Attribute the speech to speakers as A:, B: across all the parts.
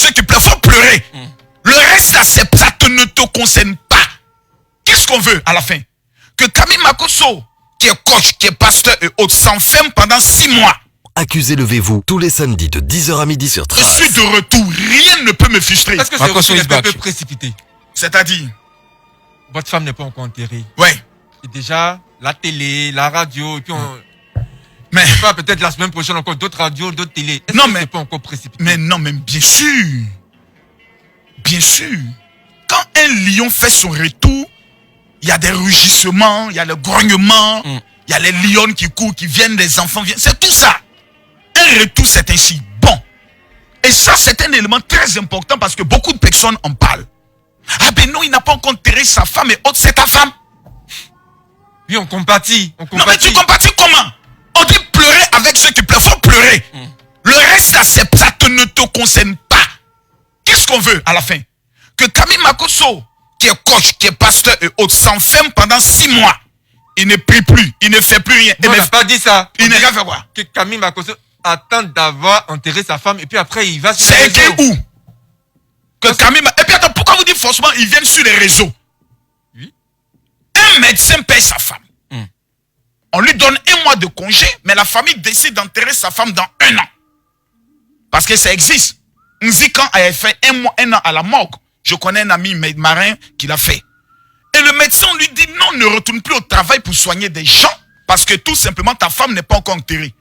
A: ce qui plaît. Faut pleurer. Le reste, là, ça ne te concerne pas. Qu'est-ce qu'on veut à la fin? Que Camille Makosso, qui est coach, qui est pasteur et autres, s'enferme pendant 6 mois.
B: Accusez levez-vous tous les samedis de 10h à midi sur Trace.
A: Je suis de retour. Rien ne peut me frustrer.
C: Est-ce que c'est aussi un peu précipité?
A: C'est-à-dire?
C: Votre femme n'est pas encore enterrée.
A: Ouais.
C: Et déjà, la télé, la radio, et puis on...
A: Mais...
C: peut-être la semaine prochaine encore d'autres radios, d'autres télés. Est-ce
A: non,
C: que
A: mais...
C: c'est pas encore précipité?
A: Mais non, mais bien sûr. Bien sûr. Quand un lion fait son retour, il y a des rugissements, il y a le grognement, il y a les lions qui courent, qui viennent, les enfants viennent. C'est tout ça. Un retour, c'est ainsi. Bon. Et ça, c'est un élément très important parce que beaucoup de personnes en parlent. Ah ben non, il n'a pas encore enterré sa femme et autres, c'est ta femme.
C: Oui, on compatit.
A: Non, mais tu compatis comment? On dit pleurer avec ceux qui pleurent. Faut pleurer. Le reste, là, ça ne te concerne pas. Qu'est-ce qu'on veut à la fin? Que Camille Makosso, qui est coach, qui est pasteur et autres, s'enferme pendant 6 mois. Il ne prie plus, il ne fait plus rien.
C: Non, on n'a pas dit ça.
A: Il n'a rien fait quoi?
C: Que Camille Makosso attend d'avoir enterré sa femme et puis après il va sur
A: les
C: réseaux.
A: C'est écrit où? Que Camille... Et puis attends, pourquoi vous dites forcément ils viennent sur les réseaux?
C: Oui.
A: Un médecin paye sa femme. On lui donne 1 mois de congé, mais la famille décide d'enterrer sa femme dans 1 an. Parce que ça existe. Nzikan a fait 1 an à la morgue. Je connais un ami marin qui l'a fait. Et le médecin lui dit non, ne retourne plus au travail pour soigner des gens. Parce que tout simplement, ta femme n'est pas encore enterrée.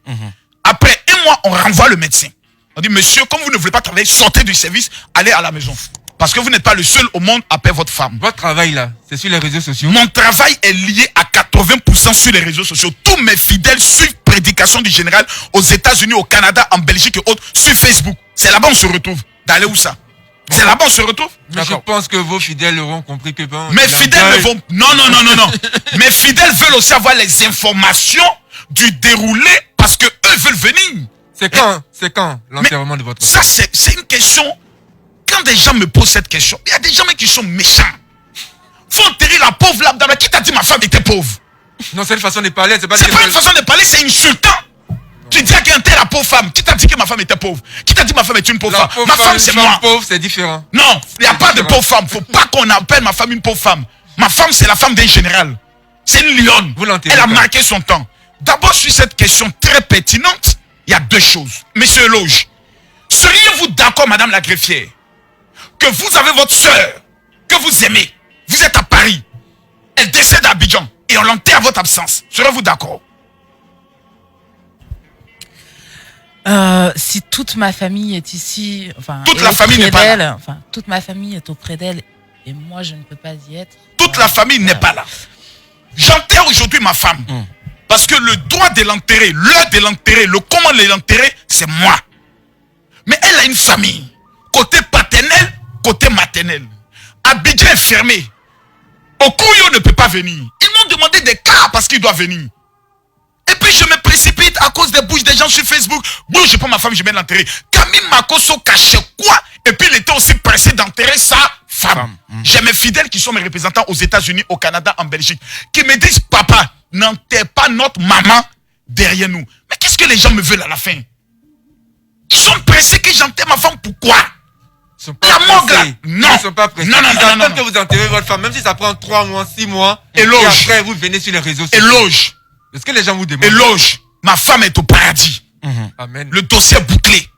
A: Après 1 mois, on renvoie le médecin. On dit, monsieur, comme vous ne voulez pas travailler, sortez du service, allez à la maison. Parce que vous n'êtes pas le seul au monde à perdre votre femme.
C: Votre travail là, c'est sur les réseaux sociaux?
A: Mon travail est lié à 80% sur les réseaux sociaux. Tous mes fidèles suivent Prédication du Général aux États-Unis, au Canada, en Belgique et autres, sur Facebook. C'est là-bas on se retrouve. D'aller où ça? C'est là-bas on se retrouve?
C: Mais je pense que vos fidèles auront compris que bon...
A: Mes fidèles ne vont... Non. Mes fidèles veulent aussi avoir les informations du déroulé parce que eux veulent venir.
C: C'est quand l'enterrement de votre femme?
A: Ça, c'est une question... Quand des gens me posent cette question, il y a des gens qui sont méchants. Faut enterrer la pauvre là-dedans. Qui t'a dit ma femme était pauvre?
C: Non, c'est une façon de parler. C'est pas
A: une façon de parler, c'est insultant. Tu dis qu'il enterre la pauvre femme. Qui t'a dit que ma femme était pauvre? Qui t'a dit que ma femme est une pauvre femme? Ma femme, c'est moi.
C: Pauvre, c'est différent.
A: Non, il n'y a pas de pauvre femme. Faut pas qu'on appelle ma femme une pauvre femme. Ma femme, c'est la femme d'un général. C'est une lionne. Elle a marqué son temps. D'abord, sur cette question très pertinente, il y a 2 choses. Monsieur Loge, seriez-vous d'accord, madame la greffière, que vous avez votre soeur, que vous aimez, vous êtes à Paris, elle décède à Abidjan, et on l'enterre à votre absence. Serez-vous d'accord?
D: Si toute ma famille est ici,
A: toute la famille n'est pas là.
D: Toute ma famille est auprès d'elle, et moi je ne peux pas y être.
A: Toute la famille n'est pas là. J'enterre aujourd'hui ma femme. Parce que le droit de l'enterrer, l'heure de l'enterrer, le comment de l'enterrer, c'est moi. Mais elle a une famille. Côté paternel, côté maternel. Abidjan est fermé. Okuyo ne peut pas venir. Ils m'ont demandé des cas parce qu'il doit venir. Et puis je me précipite à cause des bouches des gens sur Facebook. Bon, je prends ma femme, je vais l'enterrer. Camille Makosso cachait quoi? Et puis il était aussi pressé d'enterrer sa femme. J'ai mes fidèles qui sont mes représentants aux États-Unis, au Canada, en Belgique, qui me disent, papa, n'enterre pas notre maman derrière nous. Mais qu'est-ce que les gens me veulent à la fin? Ils sont pressés que j'enterre ma femme, pourquoi? La morgue là. Non.
C: Ils sont pas pressés.
A: Non.
C: Que vous enterrez votre femme, même si ça prend 3 mois, 6 mois.
A: Éloge.
C: Et après, vous venez sur les réseaux sociaux.
A: Éloge.
C: Est-ce que les gens vous demandent?
A: Éloge. Ma femme est au paradis.
C: Amen.
A: Le dossier est bouclé.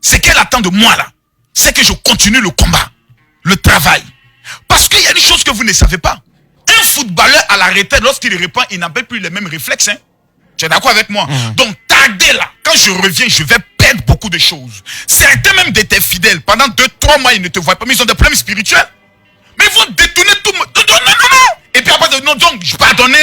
A: Ce qu'elle attend de moi là, c'est que je continue le combat, le travail. Parce qu'il y a une chose que vous ne savez pas. Un footballeur à la retraite, lorsqu'il répond, il n'a plus les mêmes réflexes. Tu es d'accord avec moi? Donc, tardez là. Quand je reviens, je vais perdre beaucoup de choses. Certains même de tes fidèles, pendant 2-3 mois, ils ne te voient pas, mais ils ont des problèmes spirituels. Mais ils vont détourner tout. Non. Et puis après, non, donc, je pardonne.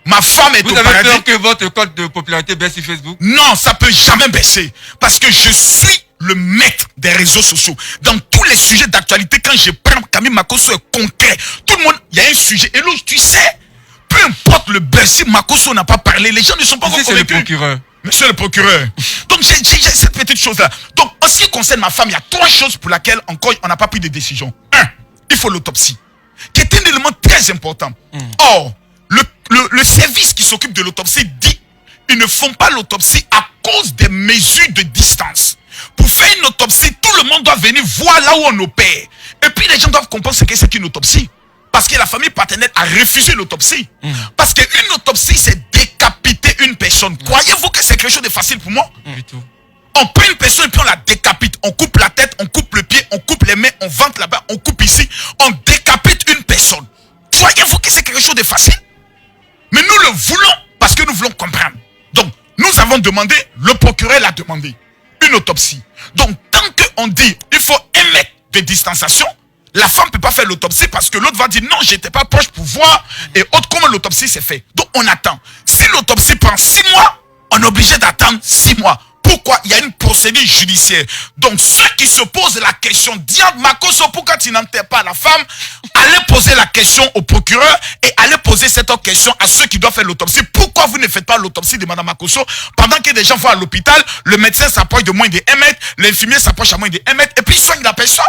A: Ma femme est au paradis.
C: Vous avez peur que votre code de popularité baisse sur Facebook?
A: Non, ça peut jamais baisser. Parce que je suis le maître des réseaux sociaux. Dans tous les sujets d'actualité, quand je prends Camille Makosso est concret. Tout le monde, il y a un sujet. Et là, tu sais, peu importe le buzz, si Makosso n'a pas parlé, les gens ne sont pas encore convaincus.
C: C'est le procureur.
A: Monsieur le procureur. Donc, j'ai cette petite chose-là. Donc, en ce qui concerne ma femme, il y a 3 choses pour lesquelles encore on n'a pas pris de décision. 1, il faut l'autopsie, qui est un élément très important. Or, le service qui s'occupe de l'autopsie dit ils ne font pas l'autopsie à cause des mesures de distance. Pour faire une autopsie, tout le monde doit venir voir là où on opère. Et puis les gens doivent comprendre ce que c'est qu'une autopsie. Parce que la famille paternelle a refusé l'autopsie. Parce qu'une autopsie, c'est décapiter une personne. Croyez-vous que c'est quelque chose de facile pour moi?
C: Du tout.
A: On prend une personne et puis on la décapite. On coupe la tête, on coupe le pied, on coupe les mains, on ventre là-bas, on coupe ici. On décapite une personne. Croyez-vous que c'est quelque chose de facile? Mais nous le voulons parce que nous voulons comprendre. Donc, nous avons demandé, le procureur l'a demandé, une autopsie. Donc, tant qu'on dit, il faut 1 mètre de distanciation, la femme ne peut pas faire l'autopsie parce que l'autre va dire non, j'étais pas proche pour voir et autre comment l'autopsie s'est fait. Donc on attend. Si l'autopsie prend 6 mois, on est obligé d'attendre 6 mois. Pourquoi? Il y a une procédure judiciaire. Donc ceux qui se posent la question, diable Makosso, pourquoi tu n'enterres pas la femme? Allez poser la question au procureur et allez poser cette autre question à ceux qui doivent faire l'autopsie. Pourquoi vous ne faites pas l'autopsie de Madame Makosso pendant que des gens vont à l'hôpital, le médecin s'approche de moins de 1 mètre, l'infirmier s'approche à moins de 1 mètre et puis il soigne la personne?